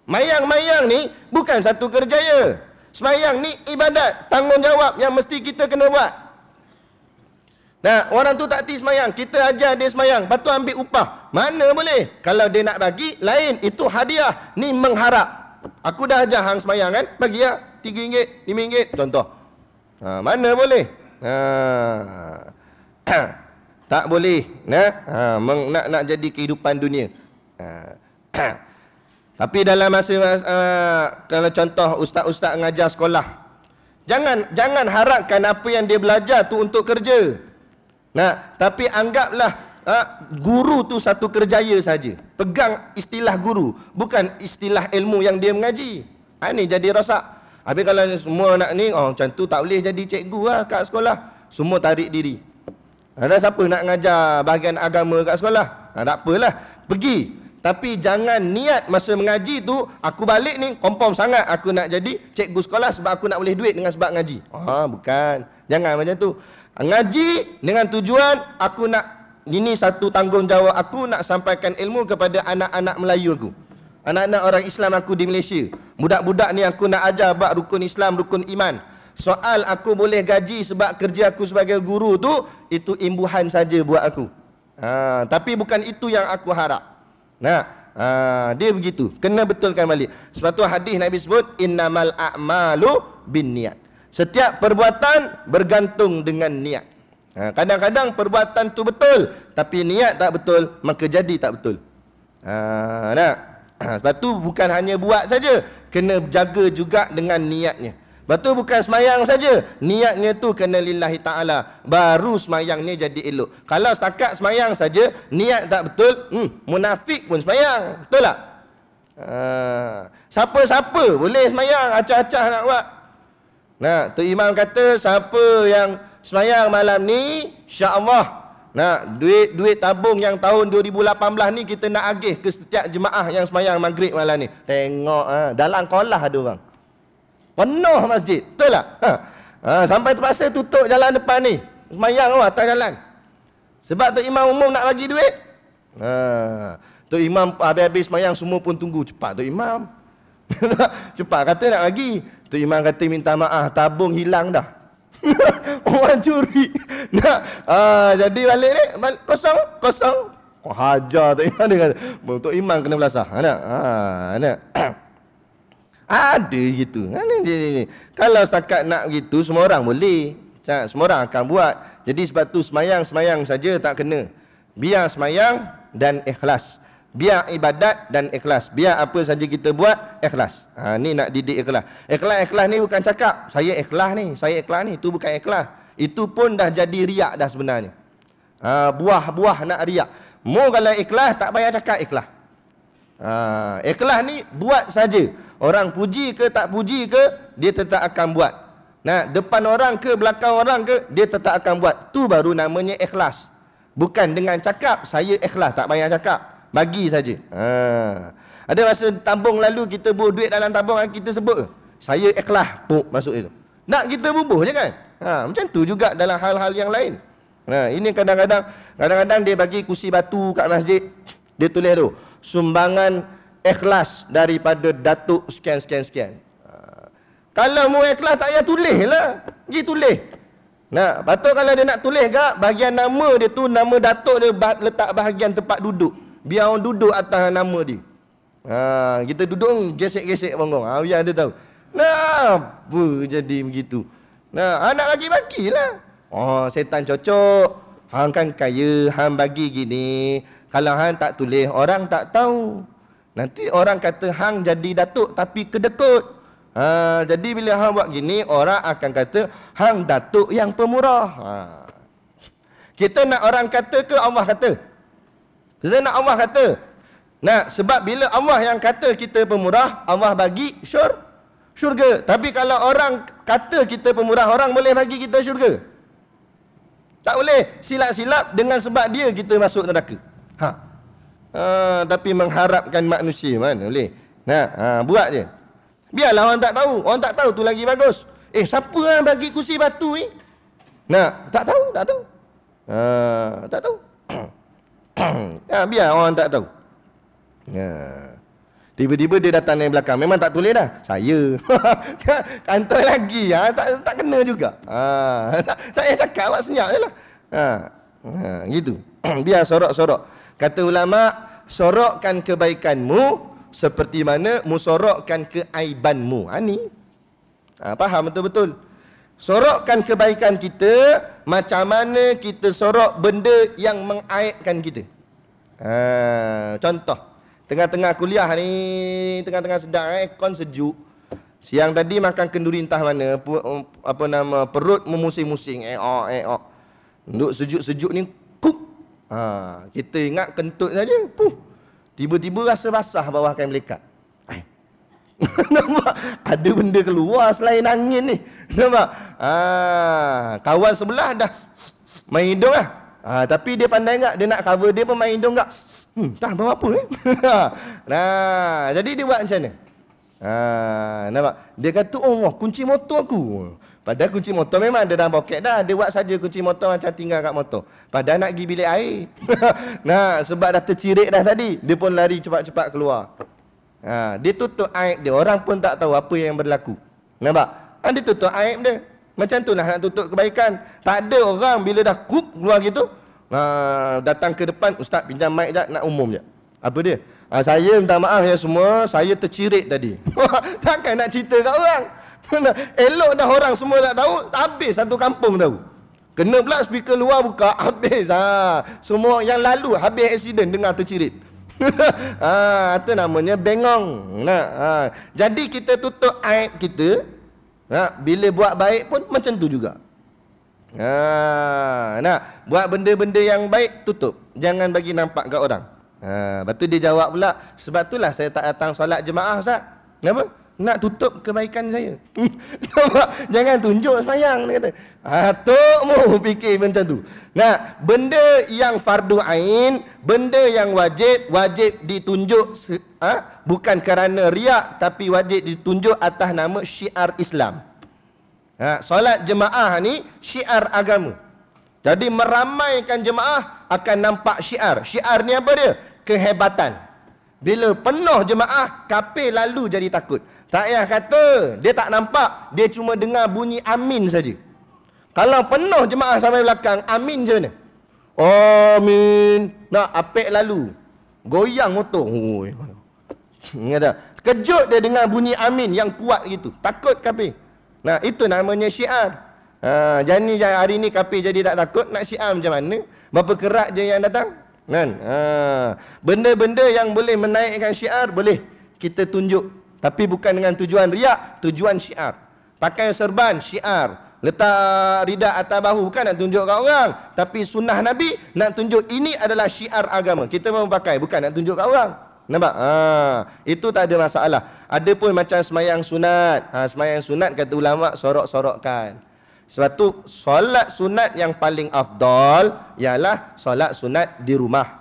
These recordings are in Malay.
Mayang-mayang ni bukan satu kerjaya. Semayang ni ibadat, tanggungjawab yang mesti kita kena buat. Nah, orang tu tak hati semayang, kita ajar dia semayang, lepas tu ambil upah. Mana boleh? Kalau dia nak bagi, lain. Itu hadiah. Ni mengharap. Aku dah ajar hang semayang kan? Bagi lah. RM3, RM5, contoh. Mana boleh? Tak boleh. Nak jadi kehidupan dunia. Tapi dalam masa kalau contoh ustaz-ustaz mengajar sekolah, jangan harapkan apa yang dia belajar tu untuk kerja. Tapi anggaplah guru tu satu kerjaya saja. Pegang istilah guru, bukan istilah ilmu yang dia mengaji. Ni jadi rosak. Habis kalau semua nak ni, macam tu tak boleh jadi cikgu lah kat sekolah. Semua tarik diri. Ada siapa nak mengajar bahagian agama kat sekolah? Tak apalah, pergi. Tapi jangan niat masa mengaji tu, aku balik ni confirm sangat aku nak jadi cikgu sekolah sebab aku nak boleh duit dengan sebab ngaji. Bukan. Jangan macam tu. Ngaji dengan tujuan aku nak, ini satu tanggungjawab aku nak sampaikan ilmu kepada anak-anak Melayu aku, anak-anak orang Islam aku di Malaysia. Budak-budak ni aku nak ajar bab rukun Islam, rukun iman. Soal aku boleh gaji sebab kerja aku sebagai guru tu, itu imbuhan saja buat aku. Tapi bukan itu yang aku harap. Dia begitu. Kena betulkan balik. Sebab tu hadis Nabi sebut, innamal a'malu binniat. Setiap perbuatan bergantung dengan niat. Kadang-kadang perbuatan tu betul, tapi niat tak betul, maka jadi tak betul. Sebab tu bukan hanya buat saja, kena jaga juga dengan niatnya. Sebab tu bukan semayang saja, niatnya tu kena lillahi ta'ala, baru semayangnya jadi elok. Kalau setakat semayang saja, niat tak betul, munafik pun semayang. Betul tak? Siapa-siapa boleh semayang, acah-acah nak buat. Tu imam kata, siapa yang semayang malam ni, insya-Allah, duit tabung yang tahun 2018 ni kita nak agih ke setiap jemaah yang semayang maghrib malam ni. Tengok, dalam kolah ada orang. Penuh masjid, betul tak? Sampai terpaksa tutup jalan depan ni, semayang atas jalan. Sebab tu imam umum nak bagi duit. Tu imam habis-habis semayang semua pun tunggu, cepat tu imam. Cepat kata nak bagi. Tu imam kata minta maaf, tabung hilang dah. Orang curi. Jadi balik ni kosong. Hajar tu imam, dia kata. Tu imam kena belasah. Ada gitu. Kalau setakat nak gitu, semua orang boleh. Semua orang akan buat. Jadi sebab tu semayang saja tak kena. Biar semayang dan ikhlas. Biar ibadat dan ikhlas. Biar apa saja kita buat, ikhlas. Ni nak didik ikhlas. Ikhlas ni bukan cakap, saya ikhlas ni. Itu bukan ikhlas. Itu pun dah jadi riak dah sebenarnya. Buah-buah nak riak. Kalau ikhlas, tak payah cakap ikhlas. Ikhlas ni buat saja. Orang puji ke tak puji ke, dia tetap akan buat. Depan orang ke, belakang orang ke, dia tetap akan buat. Tu baru namanya ikhlas. Bukan dengan cakap, saya ikhlas, tak payah cakap. Bagi saja. Ada masa tabung lalu kita bubuh duit dalam tabung, kita sebut, saya ikhlas, masuk itu. Nak kita bubuh je kan? Macam tu juga dalam hal-hal yang lain. Ini kadang-kadang dia bagi kursi batu kat masjid. Dia tulis tu, sumbangan ikhlas daripada datuk sekian. Kalau mau ikhlas tak payah tulis lah. Pergi tulis. Patut kalau dia nak tulis kat bahagian nama dia tu, nama datuk dia letak bahagian tempat duduk. Biar orang duduk atas nama dia. Kita duduk gesek-gesek bongong. Biar dia tahu. Apa jadi begitu? Anak bagi-bagilah. Setan cocok. Hang kan kaya, hang bagi gini. Kalau hang tak tulis, orang tak tahu. Nanti orang kata hang jadi datuk tapi kedekut. Jadi bila hang buat gini, orang akan kata hang datuk yang pemurah. Kita nak orang kata ke Allah kata? Kita nak Allah kata. Sebab bila Allah yang kata kita pemurah, Allah bagi syurga. Tapi kalau orang kata kita pemurah, orang boleh bagi kita syurga? Tak boleh. Silap-silap dengan sebab dia kita masuk neraka. Tapi mengharapkan manusia mana boleh. Buat je. Biarlah orang tak tahu. Orang tak tahu tu lagi bagus. Siapa yang bagi kursi batu ni? Tak tahu. Tak tahu. Biar orang tak tahu. Tiba-tiba dia datang dari belakang. Memang tak tulis dah. Saya. Kantor lagi. Tak kena juga. Tak payah cakap. Awak senyap je lah. Gitu. Biar sorok-sorok. Kata ulama, sorokkan kebaikanmu seperti mana musorokkan keaibanmu. Ni. Faham betul-betul. Sorokkan kebaikan kita macam mana kita sorok benda yang mengaibkan kita. Contoh. Tengah-tengah kuliah ni, tengah-tengah sedang aircon sejuk. Siang tadi makan kenduri entah mana, perut memusing-musing. Duduk sejuk-sejuk ni, kup. Kita ingat kentut saja, puh. Tiba-tiba rasa basah bawah kain melekat. Nampak? Ada benda keluar selain angin ni. Nampak? Kawan sebelah dah main hidung lah. Tapi dia pandai tak? Dia nak cover dia pun main hidung tak? Tak bawa apa jadi dia buat macam mana? Nampak? Dia kata, oh kunci motor aku. Padahal kunci motor memang ada dalam poket dah. Dia buat saja kunci motor macam tinggal kat motor. Padahal nak pergi bilik air. Sebab dah tercirit dah tadi. Dia pun lari cepat-cepat keluar. Dia tutup aib dia. Orang pun tak tahu apa yang berlaku. Nampak? Dia tutup aib dia. Macam tu lah nak tutup kebaikan. Tak ada orang bila dah kup keluar gitu, datang ke depan, ustaz pinjam mic jap, nak umum je. Apa dia? Saya minta maaf ya semua, saya tercirit tadi. Takkan nak cerita kat orang. Elok dah orang semua tak tahu, habis satu kampung tahu. Kena pula speaker luar buka, habis. Semua yang lalu habis aksiden dengar tercirit. Itu namanya bengong. Jadi kita tutup aib kita. Bila buat baik pun macam tu juga. Buat benda-benda yang baik, tutup. Jangan bagi nampak kat orang. Lepas tu dia jawab pula, sebab itulah saya tak datang solat jemaah, Ustaz. Kenapa? Nak tutup kebaikan saya. Jangan tunjuk semayang, dia kata. Tok mu fikir macam tu. Benda yang fardu ain, benda yang wajib ditunjuk, bukan kerana riak, tapi wajib ditunjuk atas nama syiar Islam. Solat jemaah ni syiar agama. Jadi meramaikan jemaah akan nampak syiar. Syiar ni apa dia? Kehebatan. Bila penuh jemaah, kafir lalu jadi takut. Tak payah kata, dia tak nampak, dia cuma dengar bunyi amin saja. Kalau penuh jemaah sampai belakang, amin je mana? Amin. Nak apek lalu. Goyang motor. Kejut dia dengar bunyi amin yang kuat gitu. Takut kafir. Itu namanya syiar. Jadi hari ni kafir jadi tak takut, nak syiar macam mana? Berapa kerat je yang datang? Benda-benda yang boleh menaikkan syiar, boleh kita tunjuk. Tapi bukan dengan tujuan riak, tujuan syiar. Pakai serban, syiar. Letak ridak atas bahu, bukan nak tunjuk kat orang. Tapi sunnah Nabi, nak tunjuk ini adalah syiar agama. Kita pun pakai, bukan nak tunjuk kat orang. Nampak? Itu tak ada masalah. Ada pun macam semayang sunat. Semayang sunat kata ulama sorok-sorokkan. Sebab tu solat sunat yang paling afdal ialah solat sunat di rumah.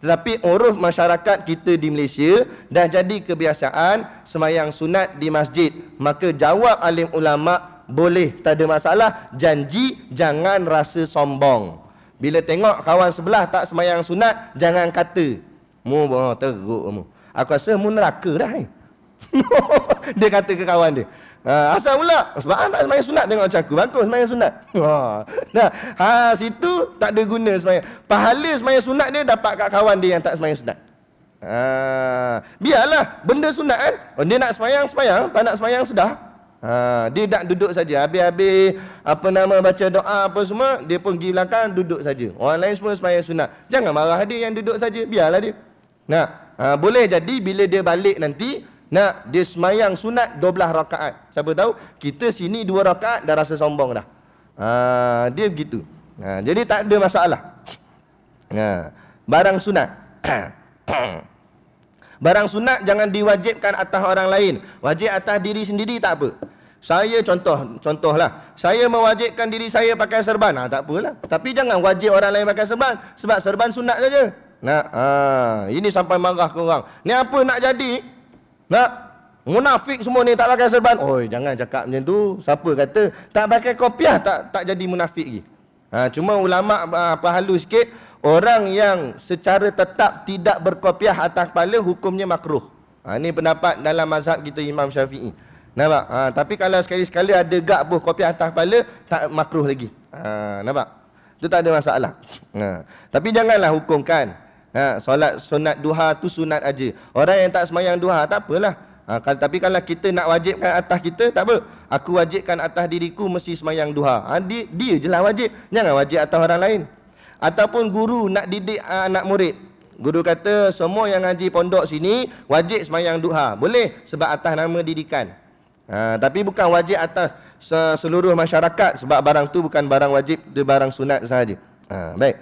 Tetapi uruf masyarakat kita di Malaysia dah jadi kebiasaan semayang sunat di masjid. Maka jawab alim ulama, boleh, tak ada masalah. Janji jangan rasa sombong. Bila tengok kawan sebelah tak semayang sunat, jangan kata mu teruk mu. Aku rasa mu neraka dah ni. Dia kata ke kawan dia. Asal pula? Sebab tak semayang sunat, tengok macam aku. Bagus semayang sunat. Situ tak ada guna semayang. Pahala semayang sunat dia dapat kat kawan dia yang tak semayang sunat. Biarlah benda sunat kan. Dia nak semayang, tak nak semayang sudah. Dia nak duduk saja. Habis-habis baca doa apa semua, dia pun pergi belakang duduk saja. Orang lain semua semayang sunat. Jangan marah dia yang duduk saja. Biarlah dia. Boleh jadi bila dia balik nanti, dia semayang sunat 12 rakaat. Siapa tahu kita sini 2 rakaat dah rasa sombong dah. Dia begitu. Jadi tak ada masalah. Barang sunat. Barang sunat jangan diwajibkan atas orang lain. Wajib atas diri sendiri tak apa. Saya contohlah. Saya mewajibkan diri saya pakai serban. Tak apalah. Tapi jangan wajib orang lain pakai serban. Sebab serban sunat saja. Ini sampai marah ke orang. Ni apa nak jadi? Munafik semua ni tak pakai serban. Oi, jangan cakap macam tu. Siapa kata tak pakai kopiah tak jadi munafik lagi? Cuma ulama apa halus sikit, orang yang secara tetap tidak berkopiah atas kepala hukumnya makruh. Ini pendapat dalam mazhab kita Imam Syafi'i. Nampak? Tapi kalau sekali-sekali ada gak buh kopiah atas kepala, tak makruh lagi. Nampak? Itu tak ada masalah. Tapi janganlah hukumkan. Solat sunat duha tu sunat aja. Orang yang tak semayang duha tak apalah. Tapi kalau kita nak wajibkan atas kita, tak apa. Aku wajibkan atas diriku mesti semayang duha. Dia je lah wajib. Jangan wajib atas orang lain. Ataupun guru nak didik anak murid. Guru kata semua yang ngaji pondok sini wajib semayang duha. Boleh sebab atas nama didikan. Tapi bukan wajib atas seluruh masyarakat sebab barang tu bukan barang wajib, dia barang sunat sahaja. Baik.